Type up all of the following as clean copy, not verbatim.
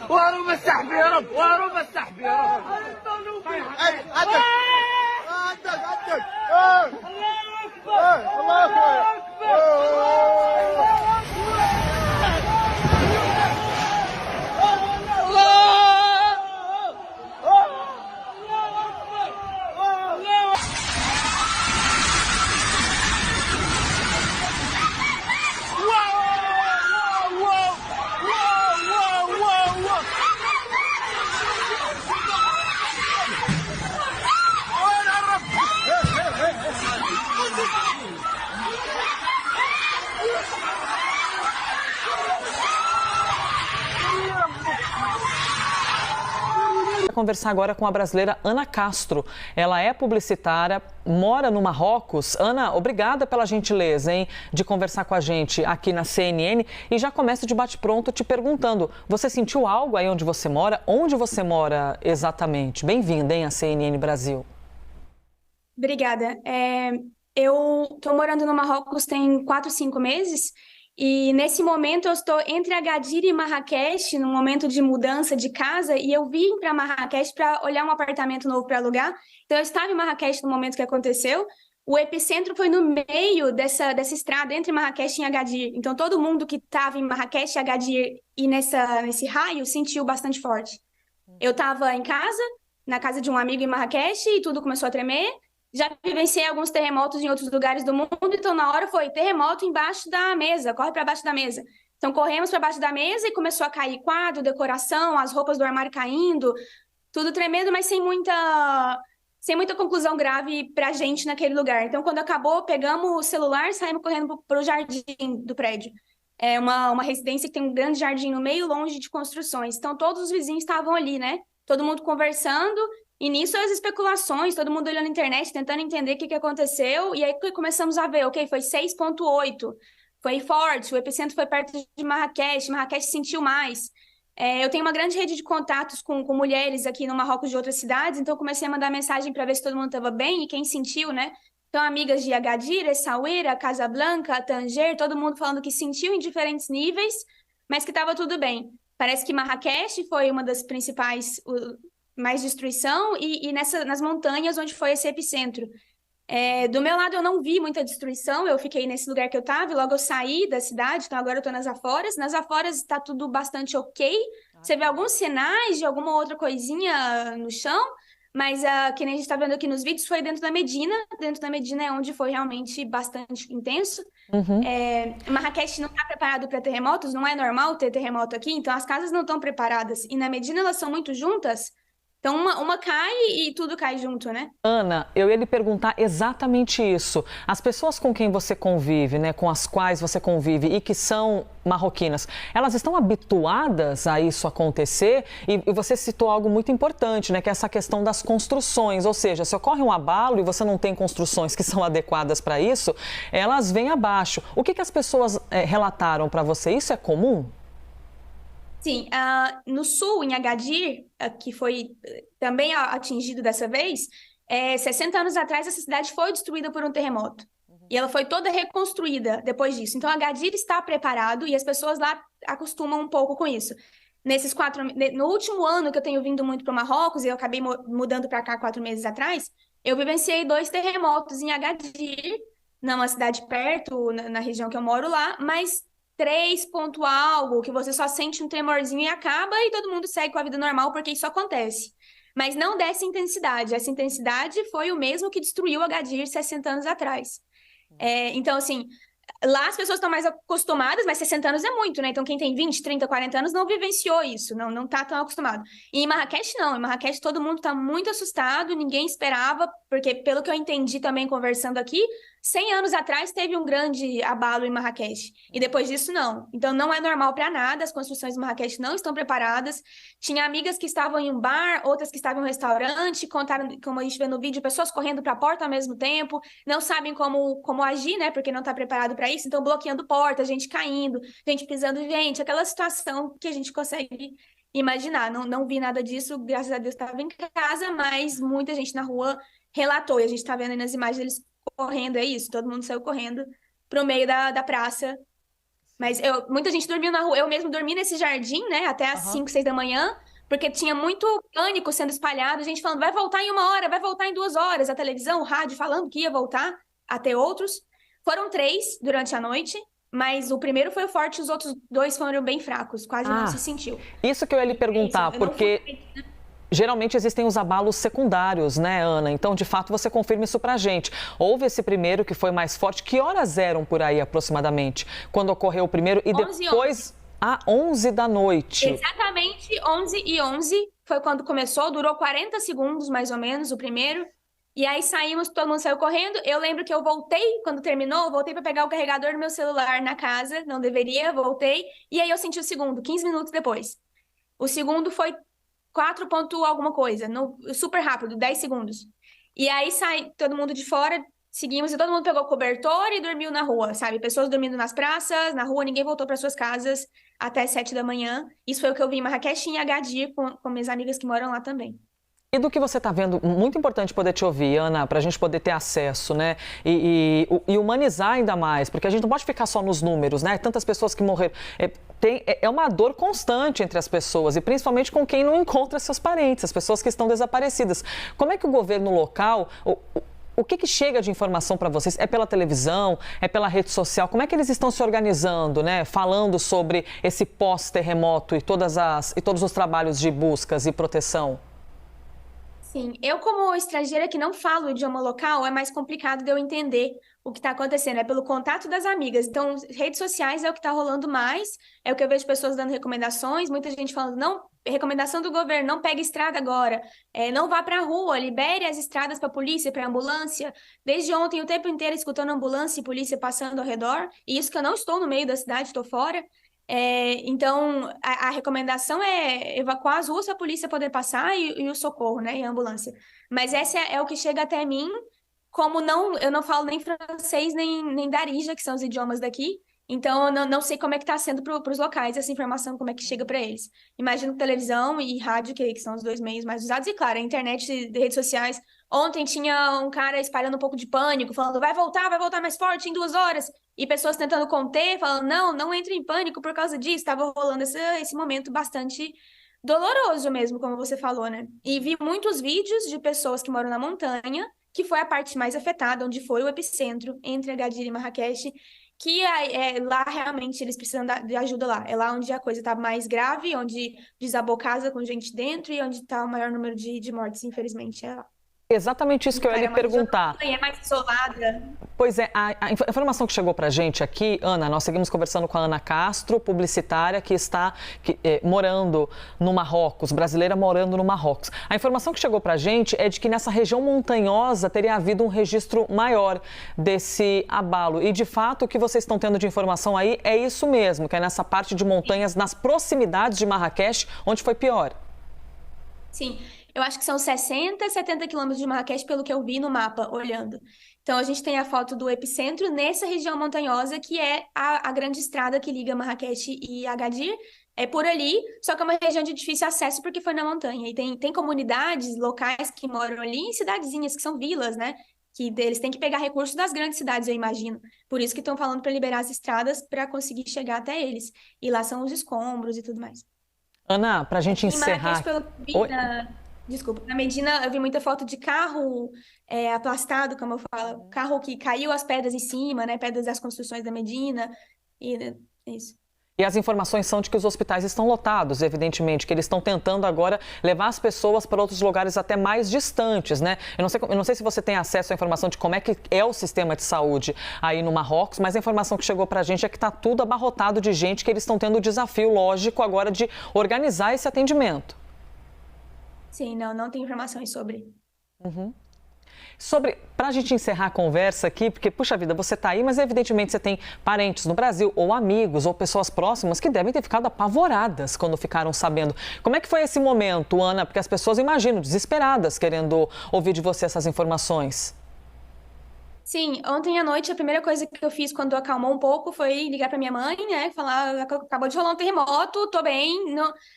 وهروب السحب يا رب، وهروب السحب يا رب. عدك عدك عدك. الله أكبر. Conversar agora com a brasileira Ana Castro. Ela é publicitária, mora no Marrocos. Ana, obrigada pela gentileza, hein, de conversar com a gente aqui na CNN. E já começa de bate-pronto te perguntando, você sentiu algo aí onde você mora? Onde você mora exatamente? Bem-vinda, hein, à CNN Brasil. Obrigada. Eu estou morando no Marrocos tem 4, 5 meses. E nesse momento eu estou entre Agadir e Marrakech, num momento de mudança de casa, e eu vim para Marrakech para olhar um apartamento novo para alugar. Então eu estava em Marrakech no momento que aconteceu. O epicentro foi no meio dessa estrada entre Marrakech e Agadir. Então todo mundo que estava em Marrakech, Agadir e nesse raio sentiu bastante forte. Eu estava em casa, na casa de um amigo em Marrakech, e tudo começou a tremer. Já vivenciei alguns terremotos em outros lugares do mundo, então na hora foi terremoto embaixo da mesa, corre para baixo da mesa. Então corremos para baixo da mesa e começou a cair quadro, decoração, as roupas do armário caindo, tudo tremendo, mas sem muita conclusão grave para a gente naquele lugar. Então quando acabou, pegamos o celular e saímos correndo para o jardim do prédio. É uma residência que tem um grande jardim no meio, longe de construções. Então todos os vizinhos estavam ali, né? Todo mundo conversando. E nisso as especulações, todo mundo olhando na internet, tentando entender o que aconteceu, e aí começamos a ver, ok, foi 6,8, foi forte, o epicentro foi perto de Marrakech sentiu mais. Eu tenho uma grande rede de contatos com mulheres aqui no Marrocos de outras cidades, então comecei a mandar mensagem para ver se todo mundo estava bem, e quem sentiu, né? Então amigas de Agadir, Essaouira, Casablanca, Tanger, todo mundo falando que sentiu em diferentes níveis, mas que estava tudo bem. Parece que Marrakech foi uma das principais... mais destruição, e nas montanhas onde foi esse epicentro. Do meu lado eu não vi muita destruição, eu fiquei nesse lugar que eu estava, e logo eu saí da cidade, então agora eu estou nas Aforas está tudo bastante ok, você vê alguns sinais de alguma outra coisinha no chão, mas que nem a gente está vendo aqui nos vídeos, foi dentro da Medina é onde foi realmente bastante intenso. Marrakech não está preparado para terremotos, não é normal ter terremoto aqui, então as casas não estão preparadas, e na Medina elas são muito juntas. Então, uma cai e tudo cai junto, né? Ana, eu ia lhe perguntar exatamente isso. As pessoas com quem você convive, né, com as quais você convive e que são marroquinas, elas estão habituadas a isso acontecer? E você citou algo muito importante, né, que é essa questão das construções. Ou seja, se ocorre um abalo e você não tem construções que são adequadas para isso, elas vêm abaixo. O que as pessoas relataram para você? Isso é comum? Sim, no sul, em Agadir, que foi também atingido dessa vez, 60 anos atrás essa cidade foi destruída por um terremoto. E ela foi toda reconstruída depois disso. Então, Agadir está preparado e as pessoas lá acostumam um pouco com isso. No último ano que eu tenho vindo muito para o Marrocos, e eu acabei mudando para cá 4 meses atrás, eu vivenciei 2 terremotos em Agadir, numa cidade perto, na região que eu moro lá, mas 3 ponto algo, que você só sente um tremorzinho e acaba, e todo mundo segue com a vida normal, porque isso acontece. Mas não dessa intensidade. Essa intensidade foi o mesmo que destruiu Agadir 60 anos atrás. Então, assim, lá as pessoas estão mais acostumadas, mas 60 anos é muito, né? Então, quem tem 20, 30, 40 anos não vivenciou isso, não tá tão acostumado. E em Marrakech, não. Em Marrakech, todo mundo tá muito assustado, ninguém esperava, porque, pelo que eu entendi também conversando aqui, 100 anos atrás teve um grande abalo em Marrakech. E depois disso, não. Então, não é normal para nada, as construções de Marrakech não estão preparadas. Tinha amigas que estavam em um bar, outras que estavam em um restaurante, contaram, como a gente vê no vídeo, pessoas correndo para a porta ao mesmo tempo, não sabem como agir, né? Porque não está preparado para isso. Então, bloqueando porta, gente caindo, gente pisando, gente, aquela situação que a gente consegue imaginar. Não vi nada disso, graças a Deus estava em casa, mas muita gente na rua relatou. E a gente está vendo aí nas imagens eles correndo, é isso, todo mundo saiu correndo pro meio da praça Mas muita gente dormiu na rua. Eu mesmo dormi nesse jardim, né? Até às 5, 6 da manhã. Porque tinha muito pânico sendo espalhado. Gente falando, vai voltar em 1 hora, vai voltar em 2 horas. A televisão, o rádio falando que ia voltar. Até outros. Foram 3 durante a noite. Mas o primeiro foi o forte, os outros 2 foram bem fracos. Quase não se sentiu. Isso que eu ia lhe perguntar, porque geralmente existem os abalos secundários, né, Ana? Então, de fato, você confirma isso pra gente. Houve esse primeiro que foi mais forte. Que horas eram por aí, aproximadamente, quando ocorreu o primeiro? E 11 depois, 11 da noite. Exatamente, 11h11 foi quando começou. Durou 40 segundos, mais ou menos, o primeiro. E aí saímos, todo mundo saiu correndo. Eu lembro que eu voltei, quando terminou, voltei para pegar o carregador do meu celular na casa. Não deveria, voltei. E aí eu senti o segundo, 15 minutos depois. O segundo foi 4 ponto alguma coisa, super rápido, 10 segundos. E aí sai todo mundo de fora, seguimos e todo mundo pegou cobertor e dormiu na rua, sabe? Pessoas dormindo nas praças, na rua, ninguém voltou para suas casas até 7 da manhã. Isso foi o que eu vi em Marrakech e em Agadir com minhas amigas que moram lá também. E do que você está vendo, muito importante poder te ouvir, Ana, para a gente poder ter acesso, né? E humanizar ainda mais, porque a gente não pode ficar só nos números, né? Tantas pessoas que morreram. É uma dor constante entre as pessoas, e principalmente com quem não encontra seus parentes, as pessoas que estão desaparecidas. Como é que o governo local. O que chega de informação para vocês? É pela televisão? É pela rede social? Como é que eles estão se organizando, né? Falando sobre esse pós-terremoto e todos os trabalhos de buscas e proteção? Sim, eu como estrangeira que não falo o idioma local, é mais complicado de eu entender o que está acontecendo, é pelo contato das amigas. Então, redes sociais é o que está rolando mais, é o que eu vejo pessoas dando recomendações, muita gente falando, não, recomendação do governo, não pegue estrada agora, não vá para a rua, libere as estradas para a polícia, para a ambulância. Desde ontem, o tempo inteiro, escutando ambulância e polícia passando ao redor, e isso que eu não estou no meio da cidade, estou fora. Então, a recomendação é evacuar as ruas para a polícia poder passar e o socorro, né, e a ambulância. Mas esse é o que chega até mim, como eu não falo nem francês, nem darija, que são os idiomas daqui, então eu não sei como é que está sendo para os locais essa informação, como é que chega para eles. Imagino que televisão e rádio, que são os 2 meios mais usados, e claro, a internet e redes sociais. Ontem tinha um cara espalhando um pouco de pânico, falando, vai voltar mais forte em 2 horas. E pessoas tentando conter, falando, não entre em pânico por causa disso. Estava rolando esse momento bastante doloroso mesmo, como você falou, né? E vi muitos vídeos de pessoas que moram na montanha, que foi a parte mais afetada, onde foi o epicentro, entre Agadir e Marrakech, que lá realmente eles precisam de ajuda lá. É lá onde a coisa está mais grave, onde desabou casa com gente dentro e onde está o maior número de mortes, infelizmente. É lá. Exatamente isso que eu ia lhe perguntar. É mais isolada. Pois é, a informação que chegou para a gente aqui, Ana, nós seguimos conversando com a Ana Castro, publicitária que está morando no Marrocos, brasileira morando no Marrocos. A informação que chegou para a gente é de que nessa região montanhosa teria havido um registro maior desse abalo. E, de fato, o que vocês estão tendo de informação aí é isso mesmo, que é nessa parte de montanhas, nas proximidades de Marrakech, onde foi pior. Sim. Eu acho que são 60, 70 quilômetros de Marrakech, pelo que eu vi no mapa, olhando. Então, a gente tem a foto do epicentro nessa região montanhosa, que é a grande estrada que liga Marrakech e Agadir. É por ali, só que é uma região de difícil acesso, porque foi na montanha. E tem comunidades locais que moram ali em cidadezinhas, que são vilas, né? Que eles têm que pegar recursos das grandes cidades, eu imagino. Por isso que estão falando para liberar as estradas para conseguir chegar até eles. E lá são os escombros e tudo mais. Ana, para a gente encerrar... Desculpa, na Medina eu vi muita foto de carro aplastado, como eu falo, carro que caiu as pedras em cima, né, pedras das construções da Medina, e isso. E as informações são de que os hospitais estão lotados, evidentemente, que eles estão tentando agora levar as pessoas para outros lugares até mais distantes, né? Eu não sei se você tem acesso à informação de como é que é o sistema de saúde aí no Marrocos, mas a informação que chegou para a gente é que está tudo abarrotado de gente, que eles estão tendo o desafio, lógico, agora de organizar esse atendimento. Sim, não tem informações sobre. Para a gente encerrar a conversa aqui, porque, puxa vida, você está aí, mas evidentemente você tem parentes no Brasil, ou amigos, ou pessoas próximas que devem ter ficado apavoradas quando ficaram sabendo. Como é que foi esse momento, Ana? Porque as pessoas, imagino, desesperadas, querendo ouvir de você essas informações. Sim, ontem à noite a primeira coisa que eu fiz quando acalmou um pouco foi ligar para minha mãe, né? Falar, acabou de rolar um terremoto, tô bem.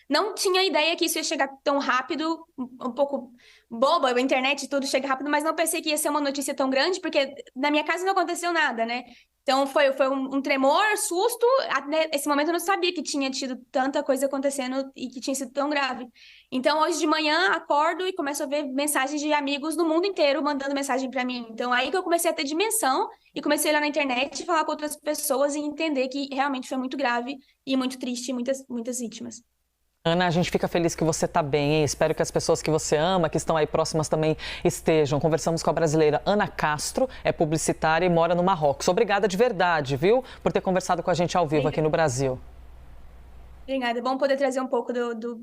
Não tinha ideia que isso ia chegar tão rápido, um pouco boba, a internet tudo chega rápido, mas não pensei que ia ser uma notícia tão grande, porque na minha casa não aconteceu nada, né? Então foi um tremor, susto. Até esse momento eu não sabia que tinha tido tanta coisa acontecendo e que tinha sido tão grave. Então hoje de manhã acordo e começo a ver mensagens de amigos do mundo inteiro mandando mensagem para mim. Então aí que eu comecei a ter dimensão e comecei a olhar na internet e falar com outras pessoas e entender que realmente foi muito grave e muito triste, muitas vítimas. Ana, a gente fica feliz que você está bem, hein? Espero que as pessoas que você ama, que estão aí próximas também estejam. Conversamos com a brasileira Ana Castro, é publicitária e mora no Marrocos. Obrigada de verdade, viu, por ter conversado com a gente ao vivo aqui no Brasil. Obrigada, é bom poder trazer um pouco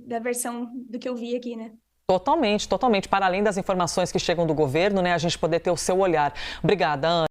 da versão do que eu vi aqui, né? Totalmente, totalmente. Para além das informações que chegam do governo, né, a gente poder ter o seu olhar. Obrigada, Ana.